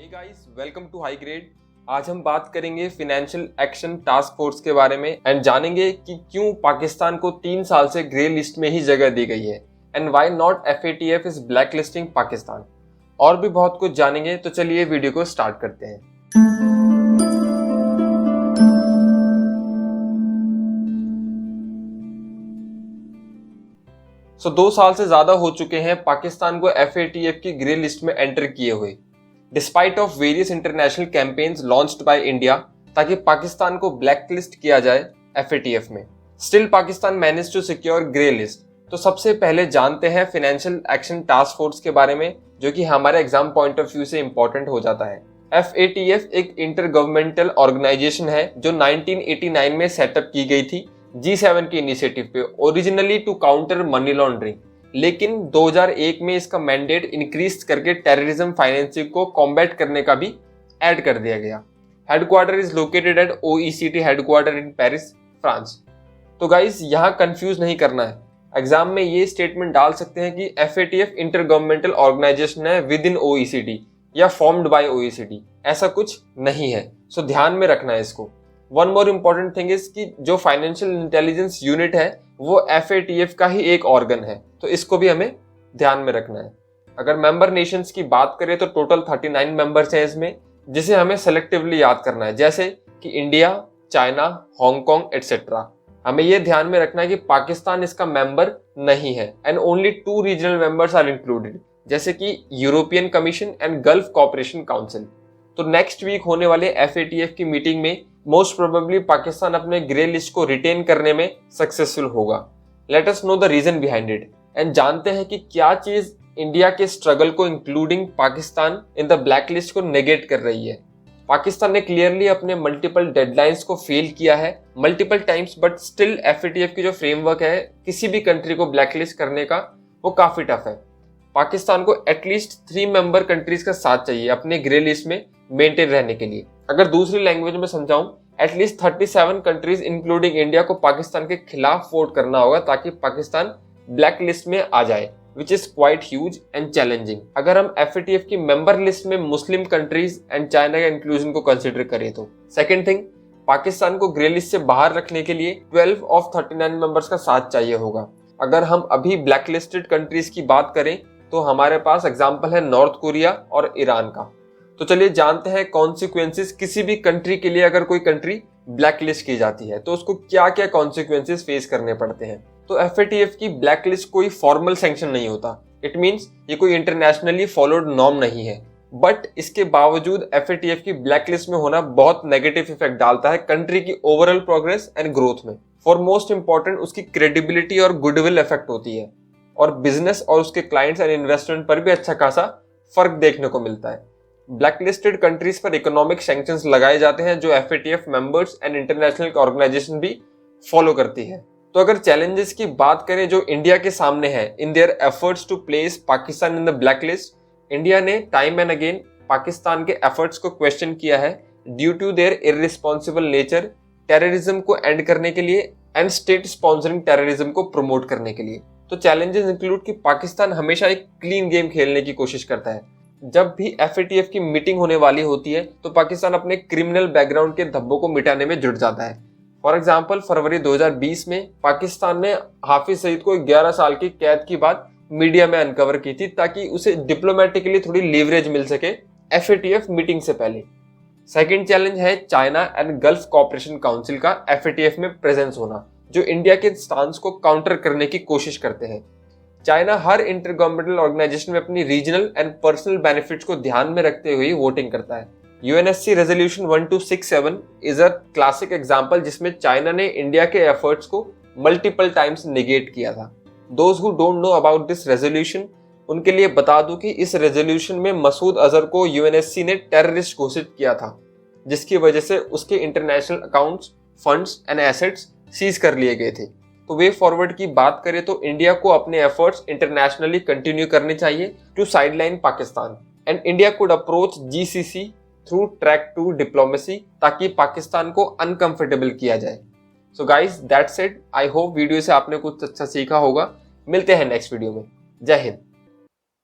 Hey guys, welcome to high grade. आज हम बात करेंगे फाइनेंशियल एक्शन टास्क फोर्स के बारे में एंड जानेंगे कि क्यों पाकिस्तान को 3 साल से ग्रे लिस्ट में ही जगह दी गई है and why not FATF is black listing Pakistan. और भी बहुत कुछ जानेंगे, तो चलिए वीडियो को स्टार्ट करते हैं। सो 2 साल से ज्यादा हो चुके हैं पाकिस्तान को FATF की ग्रे लिस्ट में एंटर किए हुए, despite of various international campaigns launched by India ताकि पाकिस्तान को ब्लैक लिस्ट किया जाए FATF में। Still Pakistan manage to secure grey list. तो सबसे पहले जानते हैं फाइनेंशियल एक्शन टास्क फोर्स के बारे में, जो कि हमारे एग्जाम पॉइंट ऑफ व्यू से इंपॉर्टेंट हो जाता है। FATF एक इंटर गवर्नमेंटल ऑर्गेनाइजेशन है जो 1989 में सेटअप की गई थी G7 के इनिशिएटिव पे, originally to counter money laundering, लेकिन 2001 में इसका मैंडेट इंक्रीज करके टेररिज्म फाइनेंसिंग को कॉम्बैट करने का भी ऐड कर दिया गया। Headquarter is located at OECD headquarter in Paris, France. तो गाइस, यहाँ कंफ्यूज नहीं करना है। एग्जाम में ये स्टेटमेंट डाल सकते हैं कि FATF इंटर गवर्नमेंटल ऑर्गेनाइजेशन है विद इन OECD या फॉर्म्ड बाय OECD, ऐसा कुछ नहीं है। सो ध्यान में रखना है इसको। One more important thing is कि जो फाइनेंशियल इंटेलिजेंस यूनिट है वो FATF का ही एक ऑर्गन है, तो इसको भी हमें ध्यान में रखना है। अगर मेंबर नेशंस की बात करें तो टोटल 39 मेंबर्स हैं इसमें, जिसे हमें सेलेक्टिवली याद करना है, जैसे कि इंडिया, चाइना, हांगकांग एटसेट्रा। हमें यह ध्यान में रखना है कि पाकिस्तान इसका मेंबर नहीं है and only 2 regional members are included, जैसे कि European Commission and Gulf Cooperation Council. तो नेक्स्ट वीक होने वाले FATF की मीटिंग में मोस्ट प्रोबेबली पाकिस्तान अपने ग्रे लिस्ट को रिटेन करने में सक्सेसफुल होगा। Let us know the reason behind it and जानते हैं कि क्या चीज इंडिया के स्ट्रगल को including Pakistan in the black list को नेगेट कर रही है। पाकिस्तान ने क्लियरली अपने मल्टीपल डेडलाइंस को फेल किया है multiple times, but still FATF की जो फ्रेमवर्क है किसी भी कंट्री को ब्लैकलिस्ट करने का, वो काफी टफ है। पाकिस्तान को एटलीस्ट 3 मेंबर कंट्रीज का साथ चाहिए अपने ग्रे लिस्ट में मेंटेन रहने के लिए। अगर दूसरी लैंग्वेज में समझाऊं, एटलीस्ट 37 कंट्रीज इंक्लूडिंग इंडिया को पाकिस्तान के खिलाफ वोट करना होगा ताकि पाकिस्तान ब्लैक लिस्ट में आ जाए, which is quite huge and challenging. अगर हम FATF की मेंबर लिस्ट में मुस्लिम कंट्रीज एंड चाइना के इंक्लूजन को कंसिडर करें तो। सेकेंड थिंग, पाकिस्तान को ग्रे लिस्ट से बाहर रखने के लिए 12 ऑफ 39 मेंबर्स का साथ चाहिए होगा। अगर हम अभी ब्लैक लिस्टेड कंट्रीज की बात करें तो हमारे पास एग्जाम्पल है नॉर्थ कोरिया और ईरान का। तो चलिए जानते हैं कॉन्सिक्वेंसेस किसी भी कंट्री के लिए। अगर कोई कंट्री ब्लैक लिस्ट की जाती है तो उसको क्या क्या कॉन्सिक्वेंसेस फेस करने पड़ते हैं। तो FATF की ब्लैक लिस्ट कोई फॉर्मल सैंक्शन नहीं होता। इट मींस ये कोई इंटरनेशनली फॉलोड नॉर्म नहीं है, बट इसके बावजूद FATF की ब्लैक लिस्ट में होना बहुत नेगेटिव इफेक्ट डालता है कंट्री की ओवरऑल प्रोग्रेस एंड ग्रोथ में। फॉर मोस्ट इंपॉर्टेंट, उसकी क्रेडिबिलिटी और गुडविल इफेक्ट होती है और बिजनेस और उसके क्लाइंट्स एंड इन्वेस्टमेंट पर भी अच्छा खासा फर्क देखने को मिलता है। ब्लैकलिस्टेड कंट्रीज पर इकोनॉमिक सैंक्शंस लगाए जाते हैं जो FATF members and international organisation भी फॉलो करती है। तो अगर चैलेंजेस की बात करें जो इंडिया के सामने है in their efforts to place Pakistan in the black list, India ने टाइम एंड अगेन पाकिस्तान के एफर्ट्स को क्वेश्चन किया है due to their irresponsible nature, terrorism को एंड करने के लिए एंड स्टेट स्पॉन्सरिंग टेररिज्म को प्रमोट करने के लिए। तो चैलेंजेस इंक्लूड कि पाकिस्तान हमेशा एक क्लीन गेम खेलने की कोशिश करता है। जब भी FATF की मीटिंग होने वाली होती है तो पाकिस्तान अपने क्रिमिनल बैकग्राउंड के धब्बों को मिटाने में जुट जाता है। फॉर एग्जांपल, फरवरी 2020 में पाकिस्तान ने हाफिज सईद को 11 साल की कैद की बात मीडिया में अनकवर की थी ताकि उसे डिप्लोमेटिकली थोड़ी लीवरेज मिल सके FATF मीटिंग से पहले। सेकेंड चैलेंज है China and Gulf Cooperation council का FATF में प्रेजेंस होना, जो इंडिया के स्टांस को काउंटर करने की कोशिश करते हैं। चाइना हर इंटर गवर्नमेंटल ऑर्गेनाइजेशन में अपनी रीजनल एंड पर्सनल बेनिफिट्स को ध्यान में रखते हुए वोटिंग करता है। UNSC resolution 1267 is a classic example जिसमें चाइना ने इंडिया के एफर्ट्स को मल्टीपल टाइम्स नेगेट किया था। Those who don't know about this resolution, उनके लिए बता दूं कि इस रेजोल्यूशन में मसूद अजहर को UNSC ने टेररिस्ट घोषित किया था, जिसकी वजह से उसके international accounts, funds and assets seize कर लिए गए थे। तो वे फॉरवर्ड की बात करें तो इंडिया को अपने एफर्ट्स इंटरनेशनली कंटिन्यू करने चाहिए to sideline Pakistan, and India could approach GCC through track 2 diplomacy ताकि पाकिस्तान को अनकंफर्टेबल किया जाए। So guys, that's it. I hope video से आपने कुछ अच्छा सीखा होगा। मिलते हैं नेक्स्ट वीडियो में। जय हिंद।